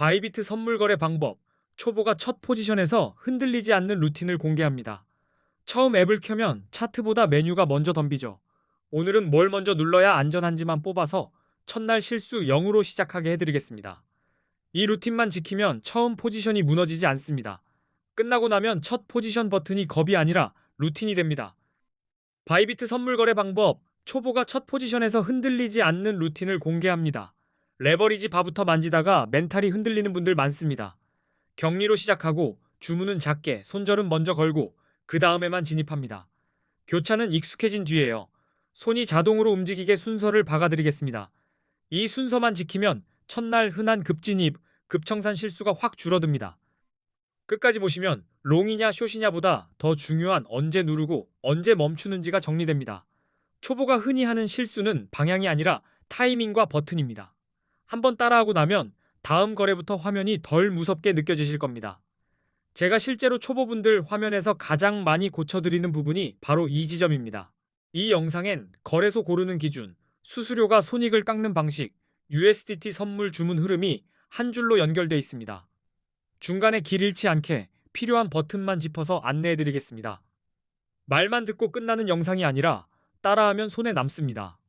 바이비트 선물 거래 방법. 초보가 첫 포지션에서 흔들리지 않는 루틴을 공개합니다. 처음 앱을 켜면 차트보다 메뉴가 먼저 덤비죠. 오늘은 뭘 먼저 눌러야 안전한지만 뽑아서 첫날 실수 0으로 시작하게 해드리겠습니다. 이 루틴만 지키면 처음 포지션이 무너지지 않습니다. 끝나고 나면 첫 포지션 버튼이 겁이 아니라 루틴이 됩니다. 바이비트 선물 거래 방법. 초보가 첫 포지션에서 흔들리지 않는 루틴을 공개합니다. 레버리지 바부터 만지다가 멘탈이 흔들리는 분들 많습니다. 격리로 시작하고 주문은 작게, 손절은 먼저 걸고 그 다음에만 진입합니다. 교차는 익숙해진 뒤에요. 손이 자동으로 움직이게 순서를 박아드리겠습니다. 이 순서만 지키면 첫날 흔한 급진입, 급청산 실수가 확 줄어듭니다. 끝까지 보시면 롱이냐 숏이냐보다 더 중요한 언제 누르고 언제 멈추는지가 정리됩니다. 초보가 흔히 하는 실수는 방향이 아니라 타이밍과 버튼입니다. 한번 따라하고 나면 다음 거래부터 화면이 덜 무섭게 느껴지실 겁니다. 제가 실제로 초보분들 화면에서 가장 많이 고쳐드리는 부분이 바로 이 지점입니다. 이 영상엔 거래소 고르는 기준, 수수료가 손익을 깎는 방식, USDT 선물 주문 흐름이 한 줄로 연결되어 있습니다. 중간에 길 잃지 않게 필요한 버튼만 짚어서 안내해드리겠습니다. 말만 듣고 끝나는 영상이 아니라 따라하면 손에 남습니다.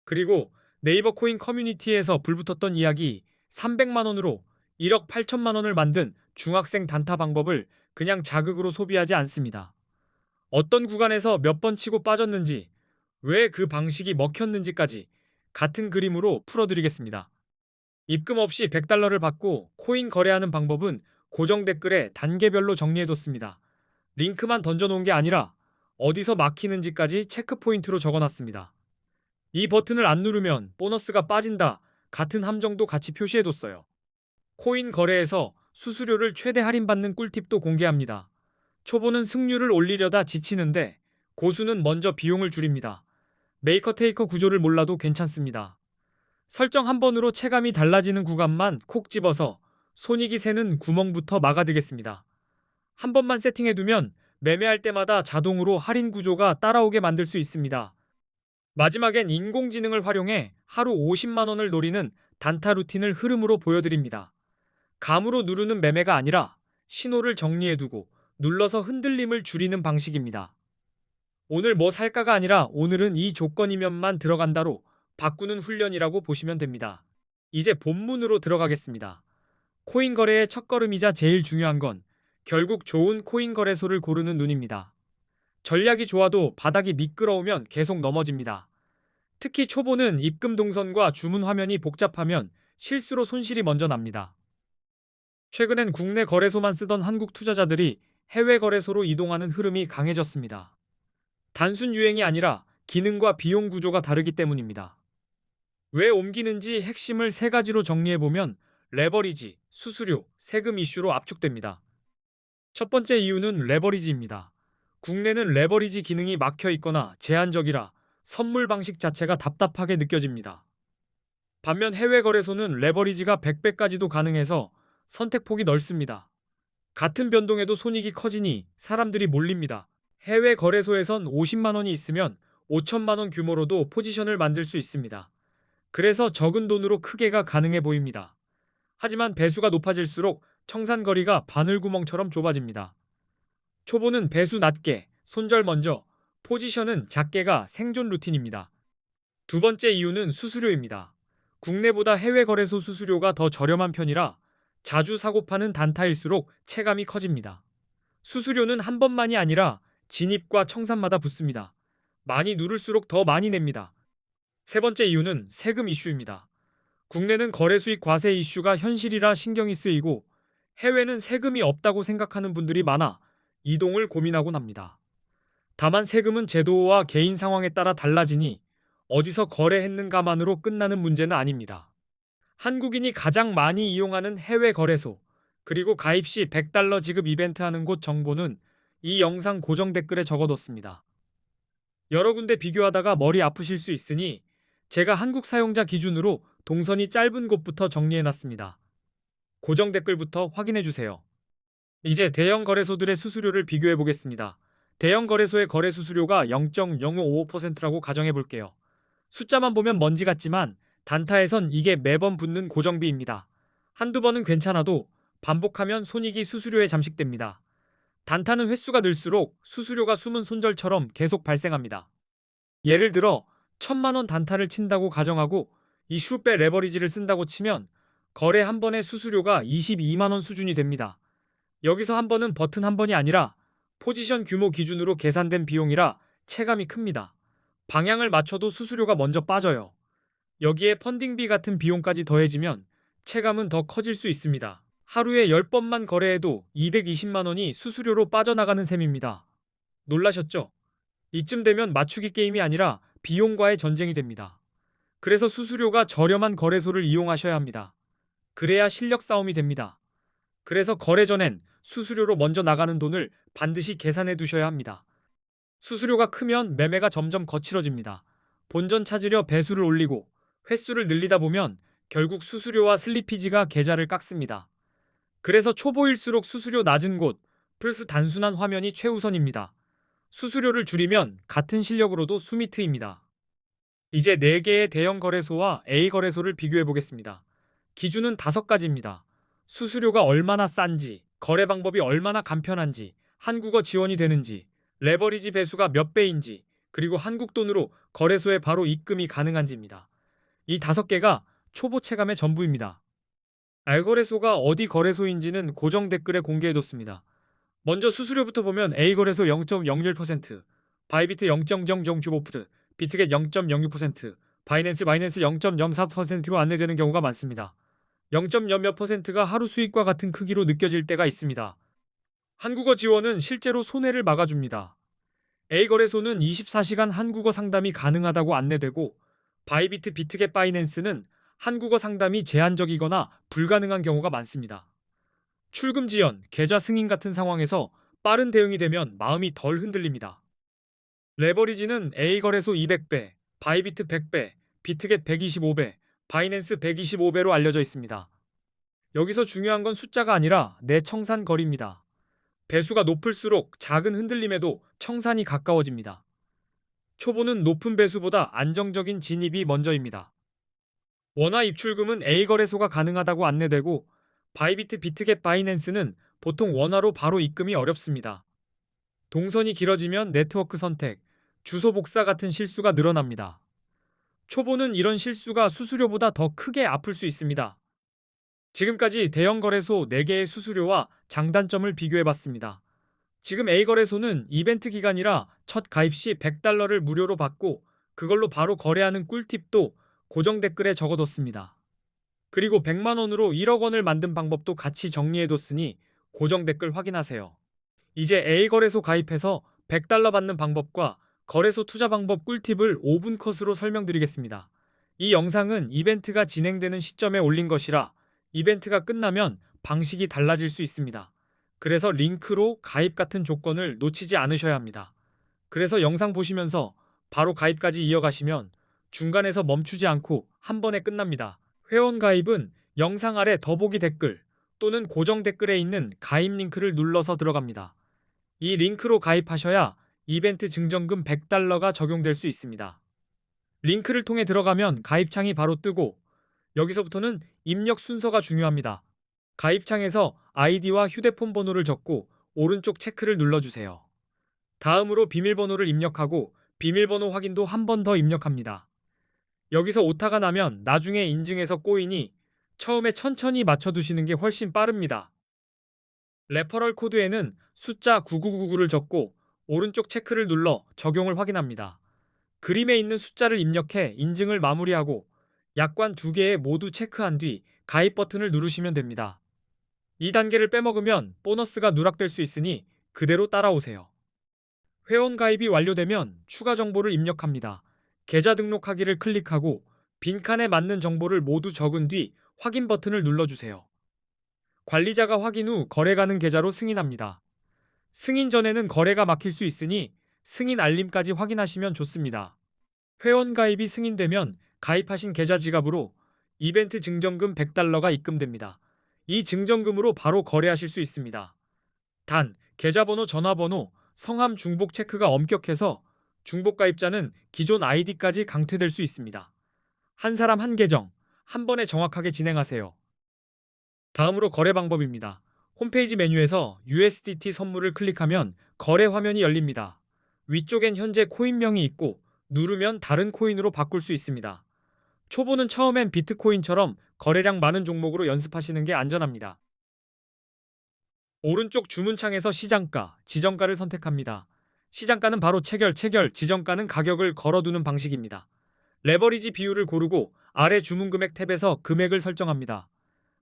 그리고 네이버 코인 커뮤니티에서 불붙었던 이야기 300만원으로 1억 8천만원을 만든 중학생 단타 방법을 그냥 자극으로 소비하지 않습니다. 어떤 구간에서 몇 번 치고 빠졌는지, 왜 그 방식이 먹혔는지까지 같은 그림으로 풀어드리겠습니다. 입금 없이 100달러를 받고 코인 거래하는 방법은 고정 댓글에 단계별로 정리해뒀습니다. 링크만 던져놓은 게 아니라 어디서 막히는지까지 체크포인트로 적어놨습니다. 이 버튼을 안 누르면 보너스가 빠진다 같은 함정도 같이 표시해뒀어요. 코인 거래에서 수수료를 최대 할인받는 꿀팁도 공개합니다. 초보는 승률을 올리려다 지치는데 고수는 먼저 비용을 줄입니다. 메이커 테이커 구조를 몰라도 괜찮습니다. 설정 한 번으로 체감이 달라지는 구간만 콕 집어서 손익이 새는 구멍부터 막아두겠습니다. 한 번만 세팅해두면 매매할 때마다 자동으로 할인 구조가 따라오게 만들 수 있습니다. 마지막엔 인공지능을 활용해 하루 50만원을 노리는 단타 루틴을 흐름으로 보여드립니다. 감으로 누르는 매매가 아니라 신호를 정리해두고 눌러서 흔들림을 줄이는 방식입니다. 오늘 뭐 살까가 아니라 오늘은 이 조건이면만 들어간다로 바꾸는 훈련이라고 보시면 됩니다. 이제 본문으로 들어가겠습니다. 코인 거래의 첫걸음이자 제일 중요한 건 결국 좋은 코인 거래소를 고르는 눈입니다. 전략이 좋아도 바닥이 미끄러우면 계속 넘어집니다. 특히 초보는 입금 동선과 주문 화면이 복잡하면 실수로 손실이 먼저 납니다. 최근엔 국내 거래소만 쓰던 한국 투자자들이 해외 거래소로 이동하는 흐름이 강해졌습니다. 단순 유행이 아니라 기능과 비용 구조가 다르기 때문입니다. 왜 옮기는지 핵심을 세 가지로 정리해보면 레버리지, 수수료, 세금 이슈로 압축됩니다. 첫 번째 이유는 레버리지입니다. 국내는 레버리지 기능이 막혀 있거나 제한적이라 선물 방식 자체가 답답하게 느껴집니다. 반면 해외 거래소는 레버리지가 100배까지도 가능해서 선택폭이 넓습니다. 같은 변동에도 손익이 커지니 사람들이 몰립니다. 해외 거래소에선 50만원이 있으면 5천만원 규모로도 포지션을 만들 수 있습니다. 그래서 적은 돈으로 크게가 가능해 보입니다. 하지만 배수가 높아질수록 청산거리가 바늘구멍처럼 좁아집니다. 초보는 배수 낮게, 손절 먼저, 포지션은 작게가 생존 루틴입니다. 두 번째 이유는 수수료입니다. 국내보다 해외 거래소 수수료가 더 저렴한 편이라 자주 사고 파는 단타일수록 체감이 커집니다. 수수료는 한 번만이 아니라 진입과 청산마다 붙습니다. 많이 누를수록 더 많이 냅니다. 세 번째 이유는 세금 이슈입니다. 국내는 거래 수익 과세 이슈가 현실이라 신경이 쓰이고 해외는 세금이 없다고 생각하는 분들이 많아 이동을 고민하곤 합니다. 다만 세금은 제도와 개인 상황에 따라 달라지니 어디서 거래했는가만으로 끝나는 문제는 아닙니다. 한국인이 가장 많이 이용하는 해외 거래소, 그리고 가입 시 100달러 지급 이벤트 하는 곳 정보는 이 영상 고정 댓글에 적어뒀습니다. 여러 군데 비교하다가 머리 아프실 수 있으니 제가 한국 사용자 기준으로 동선이 짧은 곳부터 정리해놨습니다. 고정 댓글부터 확인해주세요. 이제 대형 거래소들의 수수료를 비교해보겠습니다. 대형 거래소의 거래 수수료가 0.0555%라고 가정해볼게요. 숫자만 보면 먼지 같지만 단타에선 이게 매번 붙는 고정비입니다. 한두 번은 괜찮아도 반복하면 손익이 수수료에 잠식됩니다. 단타는 횟수가 늘수록 수수료가 숨은 손절처럼 계속 발생합니다. 예를 들어 1,000만 원 단타를 친다고 가정하고 이슈 배 레버리지를 쓴다고 치면 거래 한 번의 수수료가 22만 원 수준이 됩니다. 여기서 한 번은 버튼 한 번이 아니라 포지션 규모 기준으로 계산된 비용이라 체감이 큽니다. 방향을 맞춰도 수수료가 먼저 빠져요. 여기에 펀딩비 같은 비용까지 더해지면 체감은 더 커질 수 있습니다. 하루에 10번만 거래해도 220만 원이 수수료로 빠져나가는 셈입니다. 놀라셨죠? 이쯤 되면 맞추기 게임이 아니라 비용과의 전쟁이 됩니다. 그래서 수수료가 저렴한 거래소를 이용하셔야 합니다. 그래야 실력 싸움이 됩니다. 그래서 거래 전엔 수수료로 먼저 나가는 돈을 반드시 계산해 두셔야 합니다. 수수료가 크면 매매가 점점 거칠어집니다. 본전 찾으려 배수를 올리고 횟수를 늘리다 보면 결국 수수료와 슬리피지가 계좌를 깎습니다. 그래서 초보일수록 수수료 낮은 곳, 플러스 단순한 화면이 최우선입니다. 수수료를 줄이면 같은 실력으로도 숨이 트입니다. 이제 4개의 대형 거래소와 A 거래소를 비교해 보겠습니다. 기준은 5가지입니다. 수수료가 얼마나 싼지, 거래 방법이 얼마나 간편한지, 한국어 지원이 되는지, 레버리지 배수가 몇 배인지, 그리고 한국 돈으로 거래소에 바로 입금이 가능한지입니다. 이 5개가 초보 체감의 전부입니다. 알거래소가 어디 거래소인지는 고정 댓글에 공개해뒀습니다. 먼저 수수료부터 보면 A거래소 0.01%, 바이비트 0.005%, 비트겟 0.06%, 바이낸스 0.04%로 안내되는 경우가 많습니다. 0.몇 %가 하루 수익과 같은 크기로 느껴질 때가 있습니다. 한국어 지원은 실제로 손해를 막아줍니다. A거래소는 24시간 한국어 상담이 가능하다고 안내되고 바이비트 비트겟 바이낸스는 한국어 상담이 제한적이거나 불가능한 경우가 많습니다. 출금 지연, 계좌 승인 같은 상황에서 빠른 대응이 되면 마음이 덜 흔들립니다. 레버리지는 A거래소 200배, 바이비트 100배, 비트겟 125배, 바이낸스 125배로 알려져 있습니다. 여기서 중요한 건 숫자가 아니라 내 청산 거리입니다. 배수가 높을수록 작은 흔들림에도 청산이 가까워집니다. 초보는 높은 배수보다 안정적인 진입이 먼저입니다. 원화 입출금은 A거래소가 가능하다고 안내되고 바이비트 비트겟 바이낸스는 보통 원화로 바로 입금이 어렵습니다. 동선이 길어지면 네트워크 선택, 주소 복사 같은 실수가 늘어납니다. 초보는 이런 실수가 수수료보다 더 크게 아플 수 있습니다. 지금까지 대형 거래소 4개의 수수료와 장단점을 비교해봤습니다. 지금 A거래소는 이벤트 기간이라 첫 가입 시 $100를 무료로 받고 그걸로 바로 거래하는 꿀팁도 고정 댓글에 적어뒀습니다. 그리고 100만 원으로 1억 원을 만든 방법도 같이 정리해뒀으니 고정 댓글 확인하세요. 이제 A거래소 가입해서 $100 받는 방법과 거래소 투자 방법 꿀팁을 5분 컷으로 설명드리겠습니다. 이 영상은 이벤트가 진행되는 시점에 올린 것이라 이벤트가 끝나면 방식이 달라질 수 있습니다. 그래서 링크로 가입 같은 조건을 놓치지 않으셔야 합니다. 그래서 영상 보시면서 바로 가입까지 이어가시면 중간에서 멈추지 않고 한 번에 끝납니다. 회원 가입은 영상 아래 더보기 댓글 또는 고정 댓글에 있는 가입 링크를 눌러서 들어갑니다. 이 링크로 가입하셔야 이벤트 증정금 $100가 적용될 수 있습니다. 링크를 통해 들어가면 가입창이 바로 뜨고 여기서부터는 입력 순서가 중요합니다. 가입창에서 아이디와 휴대폰 번호를 적고 오른쪽 체크를 눌러주세요. 다음으로 비밀번호를 입력하고 비밀번호 확인도 한 번 더 입력합니다. 여기서 오타가 나면 나중에 인증해서 꼬이니 처음에 천천히 맞춰두시는 게 훨씬 빠릅니다. 레퍼럴 코드에는 숫자 9999를 적고 오른쪽 체크를 눌러 적용을 확인합니다. 그림에 있는 숫자를 입력해 인증을 마무리하고 약관 2개에 모두 체크한 뒤 가입 버튼을 누르시면 됩니다. 이 단계를 빼먹으면 보너스가 누락될 수 있으니 그대로 따라오세요. 회원 가입이 완료되면 추가 정보를 입력합니다. 계좌 등록하기를 클릭하고 빈칸에 맞는 정보를 모두 적은 뒤 확인 버튼을 눌러주세요. 관리자가 확인 후 거래 가능 계좌로 승인합니다. 승인 전에는 거래가 막힐 수 있으니 승인 알림까지 확인하시면 좋습니다. 회원 가입이 승인되면 가입하신 계좌 지갑으로 이벤트 증정금 $100가 입금됩니다. 이 증정금으로 바로 거래하실 수 있습니다. 단, 계좌번호, 전화번호, 성함 중복 체크가 엄격해서 중복 가입자는 기존 아이디까지 강퇴될 수 있습니다. 한 사람 한 계정, 한 번에 정확하게 진행하세요. 다음으로 거래 방법입니다. 홈페이지 메뉴에서 USDT 선물을 클릭하면 거래 화면이 열립니다. 위쪽엔 현재 코인명이 있고 누르면 다른 코인으로 바꿀 수 있습니다. 초보는 처음엔 비트코인처럼 거래량 많은 종목으로 연습하시는 게 안전합니다. 오른쪽 주문창에서 시장가, 지정가를 선택합니다. 시장가는 바로 체결, 지정가는 가격을 걸어두는 방식입니다. 레버리지 비율을 고르고 아래 주문 금액 탭에서 금액을 설정합니다.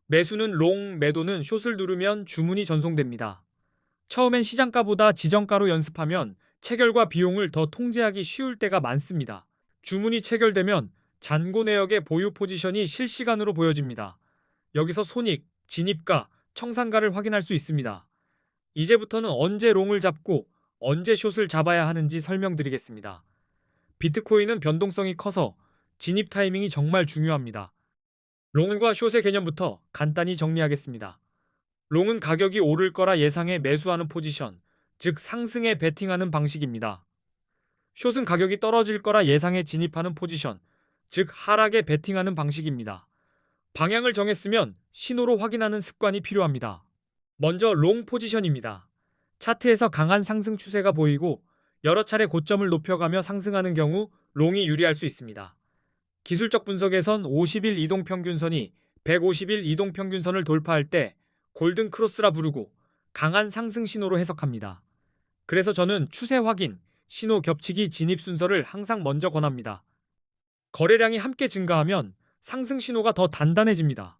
매수는 롱, 매도는 숏을 누르면 주문이 전송됩니다. 처음엔 시장가보다 지정가로 연습하면 체결과 비용을 더 통제하기 쉬울 때가 많습니다. 주문이 체결되면 잔고 내역의 보유 포지션이 실시간으로 보여집니다. 여기서 손익, 진입가, 청산가를 확인할 수 있습니다. 이제부터는 언제 롱을 잡고 언제 숏을 잡아야 하는지 설명드리겠습니다. 비트코인은 변동성이 커서 진입 타이밍이 정말 중요합니다. 롱과 숏의 개념부터 간단히 정리하겠습니다. 롱은 가격이 오를 거라 예상해 매수하는 포지션, 즉 상승에 베팅하는 방식입니다. 숏은 가격이 떨어질 거라 예상해 진입하는 포지션, 즉 하락에 베팅하는 방식입니다. 방향을 정했으면 신호로 확인하는 습관이 필요합니다. 먼저 롱 포지션입니다. 차트에서 강한 상승 추세가 보이고 여러 차례 고점을 높여가며 상승하는 경우 롱이 유리할 수 있습니다. 기술적 분석에선 50일 이동평균선이 150일 이동평균선을 돌파할 때 골든 크로스라 부르고 강한 상승 신호로 해석합니다. 그래서 저는 추세 확인, 신호 겹치기 진입 순서를 항상 먼저 권합니다. 거래량이 함께 증가하면 상승 신호가 더 단단해집니다.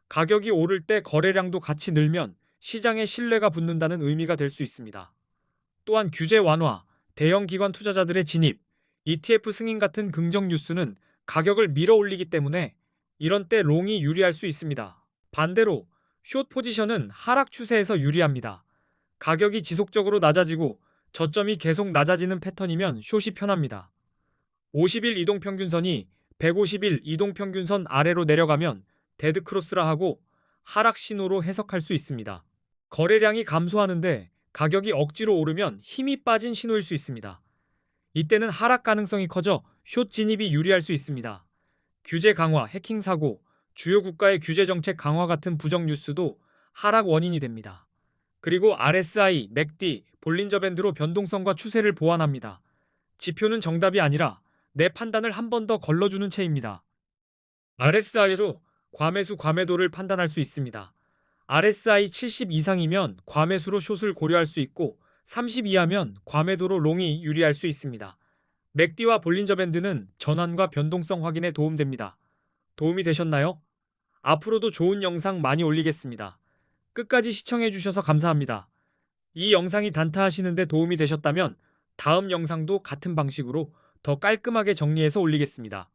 가격이 오를 때 거래량도 같이 늘면 시장에 신뢰가 붙는다는 의미가 될 수 있습니다. 또한 규제 완화, 대형 기관 투자자들의 진입, ETF 승인 같은 긍정 뉴스는 가격을 밀어올리기 때문에 이런 때 롱이 유리할 수 있습니다. 반대로 숏 포지션은 하락 추세에서 유리합니다. 가격이 지속적으로 낮아지고 저점이 계속 낮아지는 패턴이면 숏이 편합니다. 50일 이동평균선이 150일 이동평균선 아래로 내려가면 데드크로스라 하고 하락 신호로 해석할 수 있습니다. 거래량이 감소하는데 가격이 억지로 오르면 힘이 빠진 신호일 수 있습니다. 이때는 하락 가능성이 커져 숏 진입이 유리할 수 있습니다. 규제 강화, 해킹 사고, 주요 국가의 규제 정책 강화 같은 부정 뉴스도 하락 원인이 됩니다. 그리고 RSI, 맥디, 볼린저 밴드로 변동성과 추세를 보완합니다. 지표는 정답이 아니라 내 판단을 한 번 더 걸러주는 채입니다. RSI로 과매수, 과매도를 판단할 수 있습니다. RSI 70 이상이면 과매수로 숏을 고려할 수 있고 30 이하면 과매도로 롱이 유리할 수 있습니다. 맥디와 볼린저 밴드는 전환과 변동성 확인에 도움됩니다. 도움이 되셨나요? 앞으로도 좋은 영상 많이 올리겠습니다. 끝까지 시청해주셔서 감사합니다. 이 영상이 단타하시는데 도움이 되셨다면 다음 영상도 같은 방식으로 더 깔끔하게 정리해서 올리겠습니다.